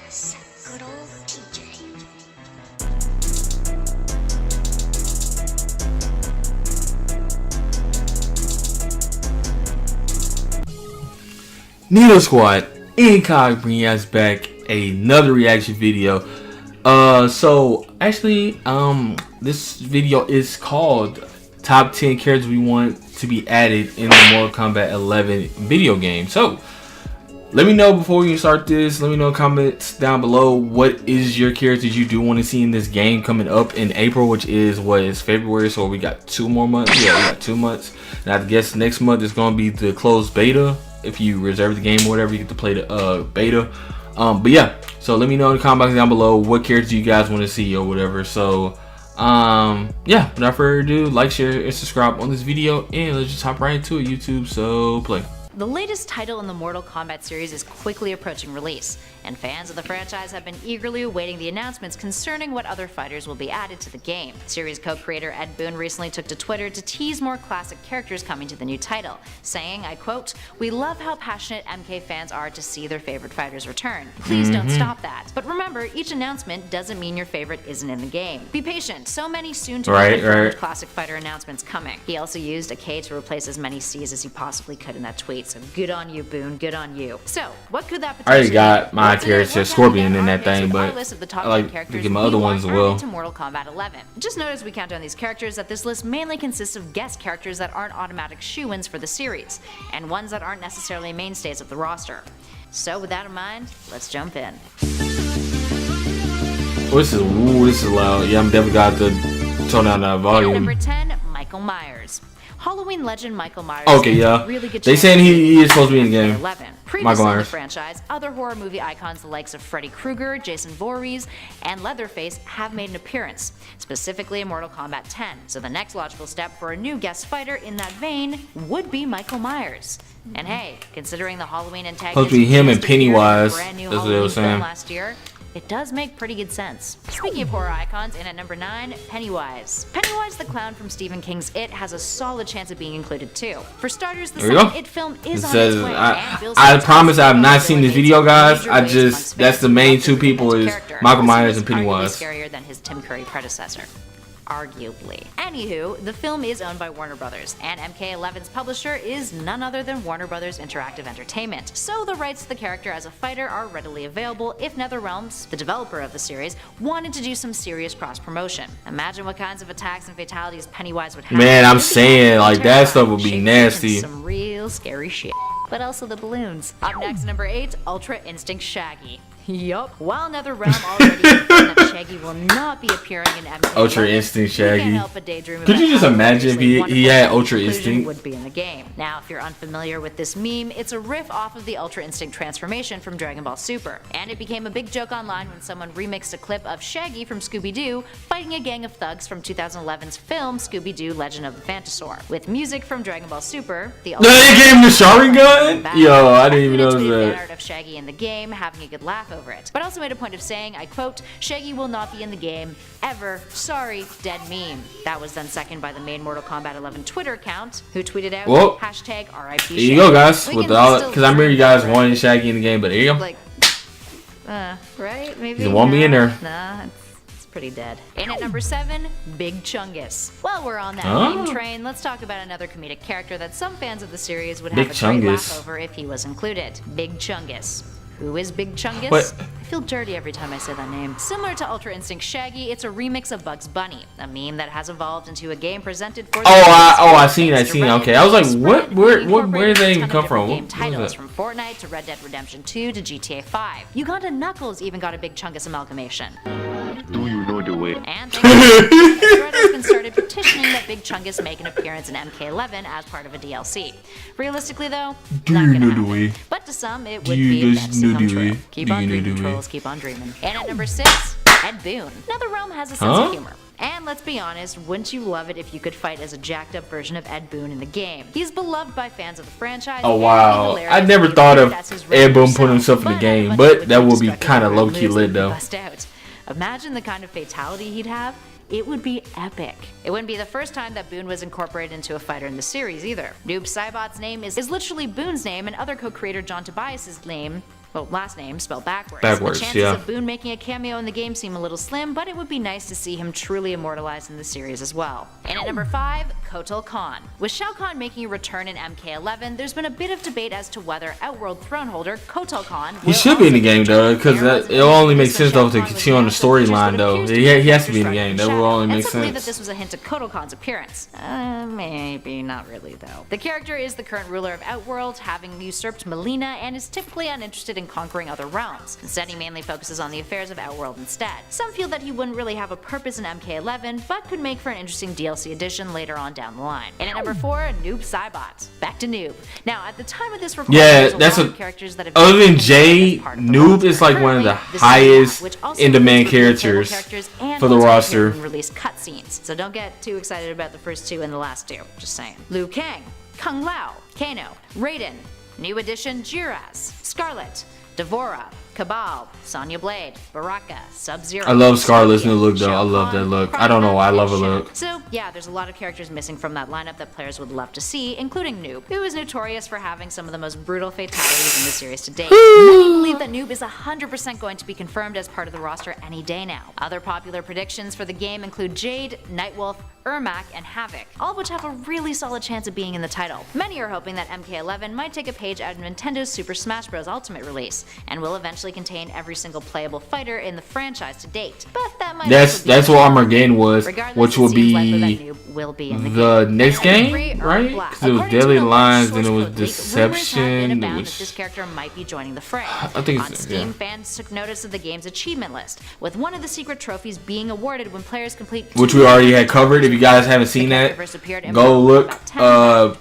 boss, good old TJ. Needle Squad, Incog bringing us back another reaction video. So actually, this video is called Top 10 Characters We Want to Be Added in the Mortal Kombat 11 video game. So let me know before we start this. Let me know in comments down below what is your characters you do want to see in this game coming up in April, which is what is February. So we got 2 more months. Yeah, we got 2 months. And I guess next month is gonna be the closed beta. If you reserve the game or whatever, you get to play the beta. But yeah, so let me know in the comment box down below what characters you guys want to see or whatever. So yeah, without further ado, like, share, and subscribe on this video, and let's just hop right into it, YouTube. So play. The latest title in the Mortal Kombat series is quickly approaching release, and fans of the franchise have been eagerly awaiting the announcements concerning what other fighters will be added to the game. Series co-creator Ed Boon recently took to Twitter to tease more classic characters coming to the new title, saying, I quote, "We love how passionate MK fans are to see their favorite fighters return. Please don't stop that. But remember, each announcement doesn't mean your favorite isn't in the game. Be patient, so many soon-to-be classic fighter announcements coming." He also used a K to replace as many C's as he possibly could in that tweet. So good on you, Boon. Good on you. So, what could that potentially I already got my be? character Scorpion in that thing, but I like to get my other ones as well. To Mortal Kombat 11. Just notice we count down these characters that this list mainly consists of guest characters that aren't automatic shoo-ins for the series, and ones that aren't necessarily mainstays of the roster. So with that in mind, let's jump in. Oh, this is loud. Yeah, I'm definitely got to tone down that volume. Number 10, Michael Myers. Halloween legend Michael Myers. Okay, yeah. Really good they saying he is supposed to be in the game. 11. Previously Michael in the Myers. franchise, other horror movie icons the likes of Freddy Krueger, Jason Voorhees, and Leatherface have made an appearance, specifically in Mortal Kombat 10. So the next logical step for a new guest fighter in that vein would be Michael Myers. And hey, considering the Halloween antagonist Supposed to be him and just appeared in a Pennywise. brand new That's what they Halloween were saying. film last year, it does make pretty good sense. Speaking of horror icons, in at number 9, Pennywise. Pennywise the Clown from Stephen King's It has a solid chance of being included too. For starters, the second It film is on its way. I promise I have not seen this video, guys. That's the main 2 people is Michael Myers and Pennywise. Scarier than his Tim Curry predecessor. Arguably. Anywho, the film is owned by Warner Brothers, and MK11's publisher is none other than Warner Brothers Interactive Entertainment, so the rights to the character as a fighter are readily available if NetherRealms, the developer of the series, wanted to do some serious cross-promotion. Imagine what kinds of attacks and fatalities Pennywise would have. Man, I'm saying, like, that stuff would be nasty. Some real scary shit. But also the balloons. Up next, number 8, Ultra Instinct Shaggy. Yup. While NetherRealm already confirmed that Shaggy will not be appearing in MK11, Ultra Instinct Shaggy. can't help but daydream Could you about just how imagine if he had Ultra Instinct? would be in the game. Now, if you're unfamiliar with this meme, it's a riff off of the Ultra Instinct transformation from Dragon Ball Super, and it became a big joke online when someone remixed a clip of Shaggy from Scooby-Doo fighting a gang of thugs from 2011's film Scooby-Doo: Legend of the Phantasaur, with music from Dragon Ball Super. They gave him the Sharingan? Yo, I didn't even know that. Art of Shaggy in the game, having a good laugh over it, but also made a point of saying, I quote, "Shaggy will not be in the game ever. Sorry, dead meme." That was then seconded by the main Mortal Kombat 11 Twitter account, who tweeted out hashtag RIP Shaggy. There you go, guys. With all, because I remember you guys wanting Shaggy in the game, but there you go. Like, right? Maybe he won't be in there. Nah, it's pretty dead. And at number 7, Big Chungus. While we're on that meme train, let's talk about another comedic character that some fans of the series would have a great laugh over if he was included. Big Chungus. Who is Big Chungus? What? I feel dirty every time I say that name. Similar to Ultra Instinct Shaggy, it's a remix of Bugs Bunny, a meme that has evolved into a game presented for the I seen. Okay, I was like, what? Where did they even come from? Game titles from Fortnite to Red Dead Redemption 2 to GTA 5. Uganda Knuckles even got a Big Chungus amalgamation. Do you know the way? And a thread has been started petitioning that Big Chungus make an appearance in MK11 as part of a DLC. Realistically, though, not gonna happen. But to some, it would be a fantasy come true. Keep on dreaming, trolls. Keep on dreaming. And at number 6, Ed Boon. NetherRealm has a sense of humor. And let's be honest, wouldn't you love it if you could fight as a jacked up version of Ed Boon in the game? He's beloved by fans of the franchise. Oh wow, I never thought of Ed Boon putting himself in the game, but that would be kind of low-key lit though. Imagine the kind of fatality he'd have. It would be epic. It wouldn't be the first time that Boon was incorporated into a fighter in the series either. Noob Saibot's name is literally Boon's name, and other co-creator John Tobias's name last name spelled backwards. Backwards, the chances yeah. of Boone making a cameo in the game seem a little slim, but it would be nice to see him truly immortalized in the series as well. And at number 5, Kotal Khan. With Shao Kahn making a return in MK11, there's been a bit of debate as to whether Outworld throneholder Kotal Khan He should be in the game though, because it'll only make sense though to continue on the storyline though. He has to be in the game. That will only make sense. That this was a hint of Kotal Khan's appearance. Maybe not really though. The character is the current ruler of Outworld, having usurped Melina, and is typically uninterested in conquering other realms. Instead, he mainly focuses on the affairs of Outworld instead. Some feel that he wouldn't really have a purpose in MK11, but could make for an interesting DLC addition later on down the line. And at number 4, Noob Saibot. Back to Noob. Now, at the time of this recording, that's a characters that have other than Jay, Noob is like one of the highest in demand characters for the roster. Release cutscenes, so don't get too excited about the first 2 and the last 2. Just saying. Liu Kang, Kung Lao, Kano, Raiden, New Edition Jiraz, Scarlet, Devora, Cabal, Sonya Blade, Baraka, Sub-Zero. I love Scarlet's new look though. I love that look. I don't know why I love her look. So yeah, there's a lot of characters missing from that lineup that players would love to see, including Noob, who is notorious for having some of the most brutal fatalities in the series to date. Many believe that Noob is 100% going to be confirmed as part of the roster any day now. Other popular predictions for the game include Jade, Nightwolf, Ermac, and Havoc, all of which have a really solid chance of being in the title. Many are hoping that MK11 might take a page out of Nintendo's Super Smash Bros. Ultimate release, and will eventually contain every single playable fighter in the franchise to date. But that might that's what Armageddon was, which will be the next game, right? Because it was Deadly Lines and it was Deception. This character might be joining the fray. I think on Steam, fans took notice of the game's achievement list, with one of the secret trophies being awarded when players complete, which we already had covered. If you guys haven't seen that, go look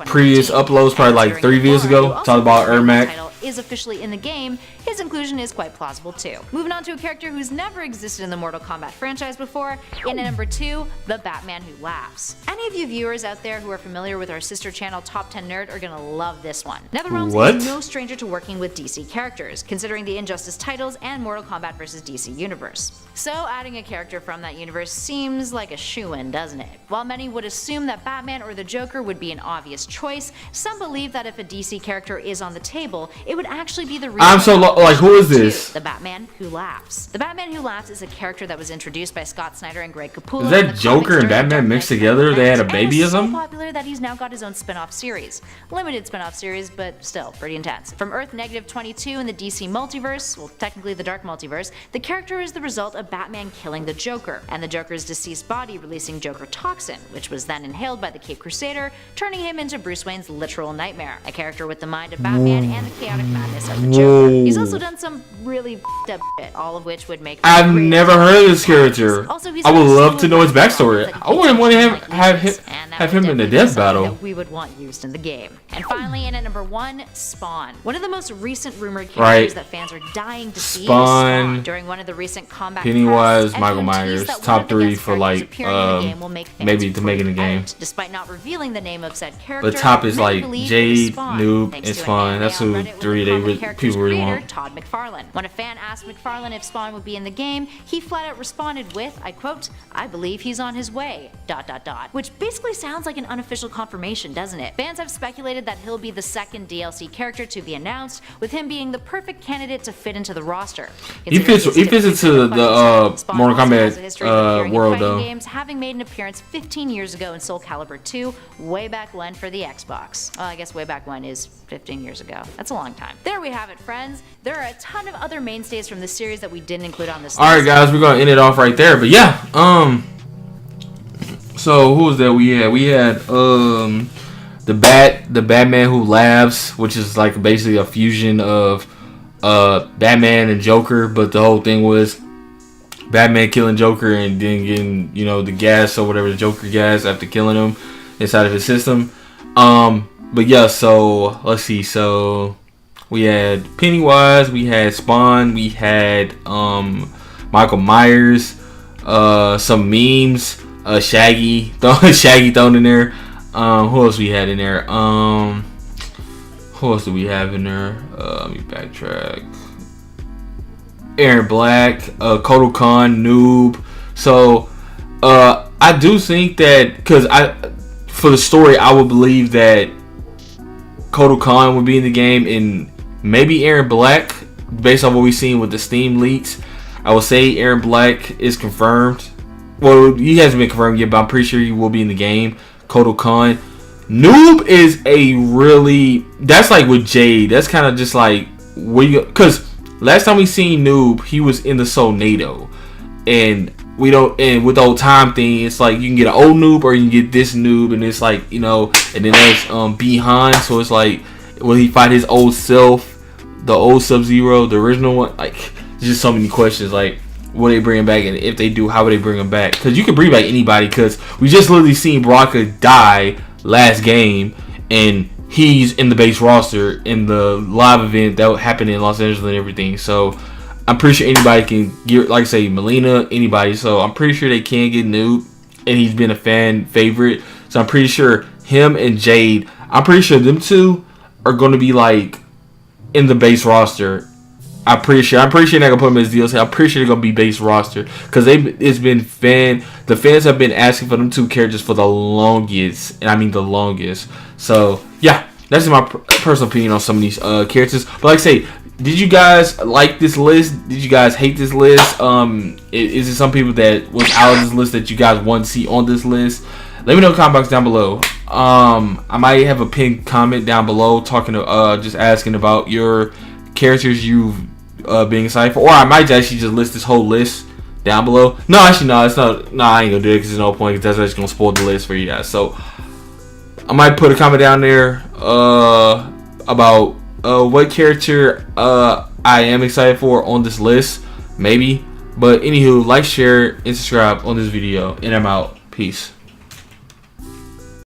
previous uploads, probably like 3 videos ago, talking about Ermac. Is officially in the game, his inclusion is quite plausible too. Moving on to a character who's never existed in the Mortal Kombat franchise before, in at number 2, the Batman Who Laughs. Any of you viewers out there who are familiar with our sister channel Top 10 Nerd are gonna love this one. NetherRealms is no stranger to working with DC characters, considering the Injustice titles and Mortal Kombat vs. DC universe. So adding a character from that universe seems like a shoo-in, doesn't it? While many would assume that Batman or the Joker would be an obvious choice, some believe that if a DC character is on the table, it would actually be the reason. I'm so like, who is this? The Batman Who Laughs. The Batman Who Laughs is a character that was introduced by Scott Snyder and Greg Capullo. Is that Joker and Batman mixed together? They had a baby of them? So popular that he's now got his own spin-off series. Limited spin-off series, but still pretty intense. From Earth -22 in the DC multiverse, well, technically the Dark Multiverse, the character is the result of Batman killing the Joker, and the Joker's deceased body releasing Joker Toxin, which was then inhaled by the Cape Crusader, turning him into Bruce Wayne's literal nightmare. A character with the mind of Batman and the chaotic madness of the Joker. He's also done some really f***ed up shit, all of which would make. I've never heard of this character. Also, I would love to know his backstory. I wouldn't want to have him in the death battle. We would want used in the game. And finally, in at number 1, Spawn. One of the most recent rumored characters that fans are dying to see. Spawn. During one of the recent combat. Pennywise, Michael Myers, top 3 for like maybe to make it in the game. Despite not revealing the name of said character, the top is like Jade, Noob, and Spawn. That's who 3 people really want. Todd McFarlane. When a fan asked McFarlane if Spawn would be in the game, he flat out responded with, I quote, "I believe he's on his way, ... Which basically sounds like an unofficial confirmation, doesn't it? Fans have speculated that he'll be the second DLC character to be announced, with him being the perfect candidate to fit into the roster. He fits into the Mortal Kombat world though. Games, having made an appearance 15 years ago in Soul Calibur 2, way back when for the Xbox. Well, I guess way back when is 15 years ago. That's a long time. There we have it, friends. There are a ton of other mainstays from this series that we didn't include on this list. Alright guys, we're gonna end it off right there. But yeah, so who was that we had? We had the Batman Who Laughs, which is like basically a fusion of Batman and Joker, but the whole thing was Batman killing Joker and then getting, you know, the gas or whatever, the Joker gas after killing him inside of his system. But yeah, so let's see. So we had Pennywise, we had Spawn, we had Michael Myers, some memes, Shaggy thrown in there. Who else we had in there? Who else do we have in there? Let me backtrack. Aaron Black, Kotal Khan, Noob. So I do think that, because for the story, I would believe that Kotal Khan would be in the game, and maybe Aaron Black based on what we've seen with the Steam leaks, I will say Aaron Black is confirmed. Well, he hasn't been confirmed yet, but I'm pretty sure he will be in the game. Kotal Khan. Noob is a really, that's like with Jade. That's kind of just like, because last time we seen Noob, he was in the Soulnado. And we don't, and with the old time thing, it's like you can get an old Noob or you can get this Noob, and it's like, you know, and then there's behind, so it's like, will he fight his old self, the old Sub-Zero, the original one? Like, there's just so many questions, like, will they bring him back, and if they do, how would they bring him back? Because you can bring back anybody, because we just literally seen Baraka die last game, and he's in the base roster in the live event that happened in Los Angeles and everything. So I'm pretty sure anybody can get, like I say, Melina, anybody. So I'm pretty sure they can get Noob, and he's been a fan favorite. So I'm pretty sure him and Jade, I'm pretty sure them two are going to be like in the base roster. I'm pretty sure they're not gonna put them as DLC. I'm pretty sure they're gonna be base roster because the fans have been asking for them two characters for the longest, and I mean the longest. So yeah, that's my personal opinion on some of these characters. But like I say, did you guys like this list? Did you guys hate this list? Is it some people that was out of this list that you guys want to see on this list? Let me know in the comment box down below. I might have a pinned comment down below talking to just asking about your characters you've being excited for, or I might actually just list this whole list down below. No, actually, no, it's not. No, I ain't gonna do it because there's no point. Because that's just gonna spoil the list for you guys. So I might put a comment down there about what character I am excited for on this list, maybe. But anywho, like, share, and subscribe on this video, and I'm out. Peace.